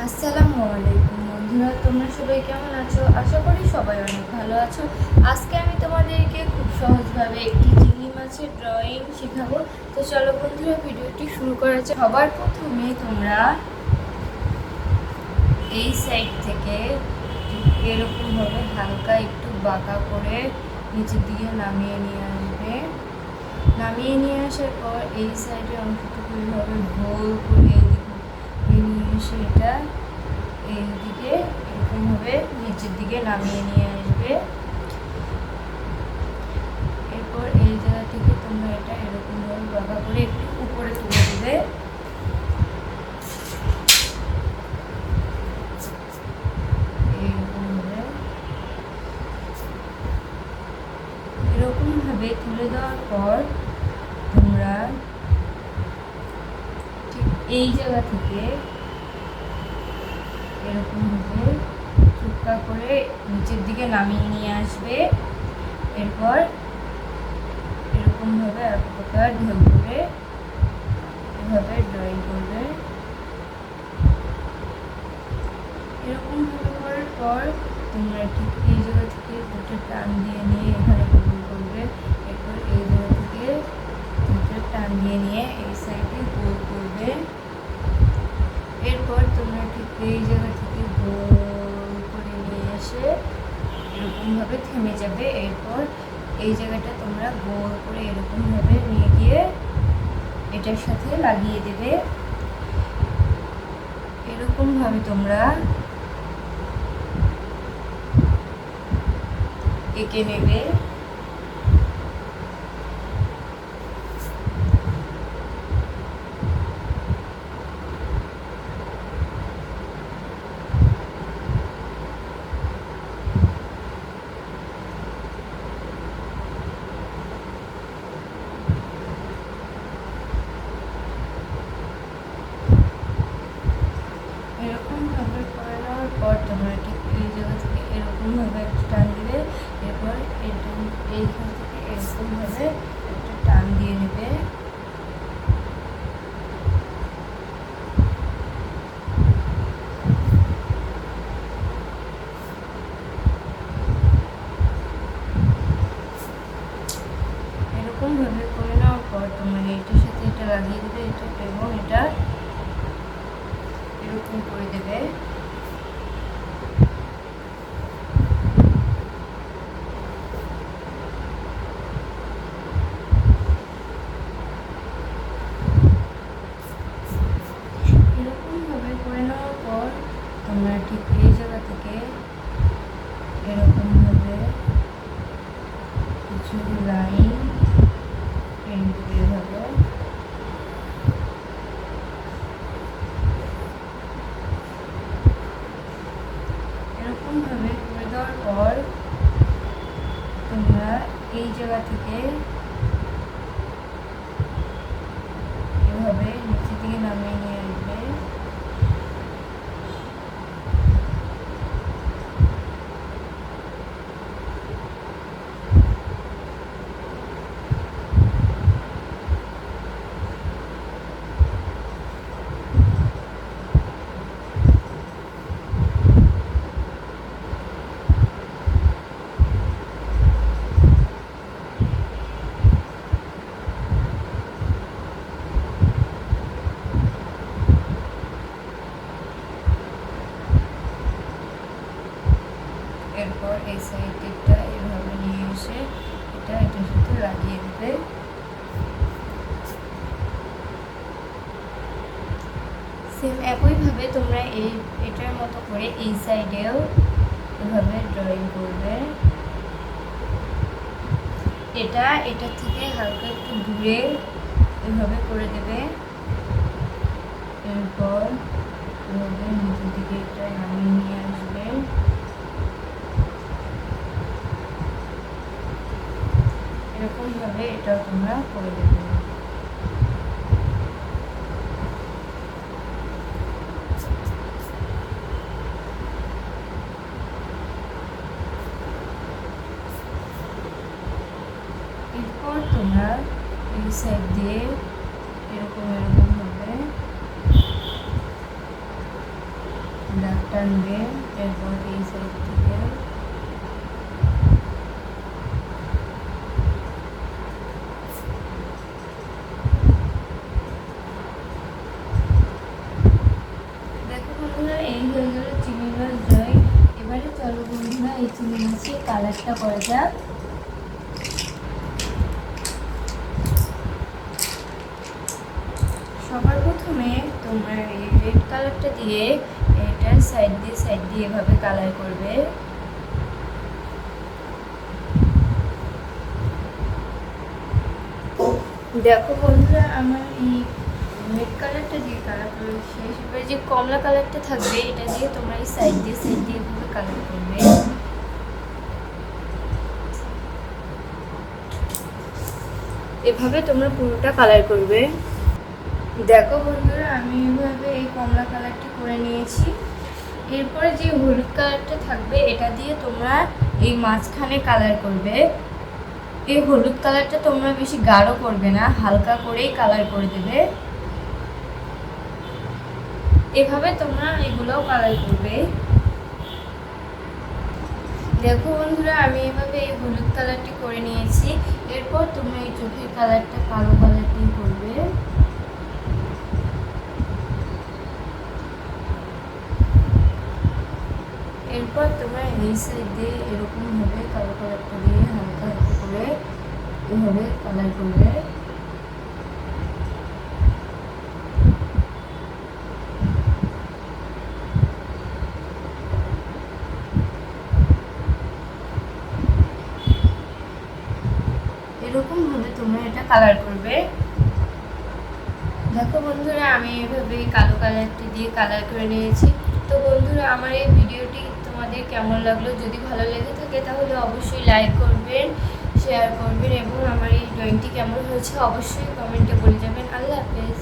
আসসালামু আলাইকুম বন্ধুরা, তোমরা সবাই কেমন আছো? আশা করি সবাই অনেক ভালো আছো। আজকে আমি তোমাদেরকে খুব সহজভাবে একটি চিংড়ি মাছের ড্রয়িং শেখাবো। তো চলো বন্ধুরা, ভিডিওটি শুরু করা যাক। সবার প্রথমে তোমরা এই সাইড থেকে এরকমভাবে হালকা একটু বাঁকা করে নিচের দিকে নামিয়ে নিয়ে আসবে। নামিয়ে নিয়ে আসার পর এই সাইডের অংশটুকু এইভাবে গোল করে নিয়ে এসে এটা এইদিকে এরকমভাবে নিচের দিকে নামিয়ে নিয়ে আসবে। এরপর এই জায়গা থেকে তোমরা এটা এরকমভাবে বাঁকা করে একটু উপরে তুলে দেবে। এরকমভাবে তুলে দেওয়ার পর তোমরা ঠিক এই জায়গা থেকে এরকমভাবে চুপকা করে নিচের দিকে নামিয়ে নিয়ে আসবে। এরপর এরকমভাবে এক প্রকার ঢেউ করে এভাবে ড্রয়িং করবে। এরকমভাবে করার পর তোমরা ঠিক এই জায়গা থেকে দুটো টান দিয়ে নিয়ে এখানে গোল করবে। এরপর এই জায়গা থেকে দুটো টান দিয়ে নিয়ে এই সাইডে গোল করবে। এরপর তোমরা ঠিক এই জায়গা থেকে গোল করে নিয়ে এসে এরকমভাবে থেমে যাবে। এরপর এই জায়গাটা তোমরা গোল করে এরকমভাবে নিয়ে গিয়ে এটার সাথে লাগিয়ে দেবে। এরকমভাবে তোমরা এঁকে নেবে। এরকমভাবে করে নেওয়ার পর তোমরা ঠিক এই জায়গা থেকে এরকমভাবে একটা টান দিবে। এরপর এইখান থেকে এরকমভাবে একটা টান দিয়ে নেবে। এরকমভাবে করে নেওয়ার পর তোমরা এটার সাথে এটা লাগিয়ে দেবে, এটা এবং এটা এরকম করে দেবে। এরকমভাবে করে নেওয়ার পর তোমরা ঠিক এই জায়গা থেকে এরকমভাবে কিছু লাইন পেন্ট দিয়ে হবে। এরকমভাবে করে দেওয়ার পর তোমরা এই জায়গা থেকে এভাবে নিচের দিকে নামিয়ে নিয়ে আসবে। এরপর এই সাইডটা এভাবে নিয়ে এসে এটার সাথে লাগিয়ে দেবে। সেম একইভাবে তোমরা এটার মতো করে এই সাইডেও এভাবে ড্রয়িং করবে। এটা থেকে হালকা একটু দূরে এভাবে করে দেবে। এরপর এভাবে নিচের দিকে এটা নামিয়ে নিয়ে আসবে। এরকমভাবে এটাও তোমরা করে দেবে। এরপর তোমরা এই সাইড দিয়ে এরকম হবে দাগ টানবে। এরপর এই সাইড থেকে দেখো বন্ধুরা, এই হয়ে গেল চিংড়ি মাছ ড্রয়িং। এবারে চলো বন্ধুরা এই চিংড়ি মাছের কালারটা করা যাক। সবার প্রথমে তোমরা এই রেড কালারটা দিয়ে এটার সাইড দিয়ে এভাবে কালার করবে। দেখো বন্ধুরা, আমার এই রেড কালারটা দিয়ে কালার করে শেষ। এবার যে কমলা কালারটা থাকবে এটা দিয়ে তোমরা এই সাইড দিয়ে এভাবে কালার করবে। এভাবে তোমরা পুরোটা কালার করবে। দেখো বন্ধুরা, আমি এভাবে এই কমলা কালারটি করে নিয়েছি। এরপরে যে হলুদ কালারটা থাকবে এটা দিয়ে তোমরা এই মাঝখানে কালার করবে। এই হলুদ কালারটা তোমরা বেশি গাঢ় করবে না, হালকা করেই কালার করে দেবে। এভাবে তোমরা এগুলোও কালার করবে। দেখো বন্ধুরা, আমি এভাবে এই হলুদ কালারটি করে নিয়েছি। এরপর তোমরা এই চোখের কালারটা কালো কালারটি করবে। এরপর তোমরা এই সাইড দিয়ে এরকম ভাবে কালো কালারটা দিয়ে হালকা হালকা করে এভাবে কালার করবে। এরকম ভাবে তোমরা এটা কালার করবে। দেখো বন্ধুরা, আমি এভাবে কালো কালারটি দিয়ে কালার করে নিয়েছি। তো বন্ধুরা, আমার এই ভিডিওটি তোমাদের কেমন লাগলো? যদি ভালো লেগে থাকে তাহলে অবশ্যই লাইক করবেন, শেয়ার করবেন এবং আমার এই ড্রয়িংটি কেমন হয়েছে অবশ্যই কমেন্টে বলে যাবেন। আল্লাহ হাফেজ।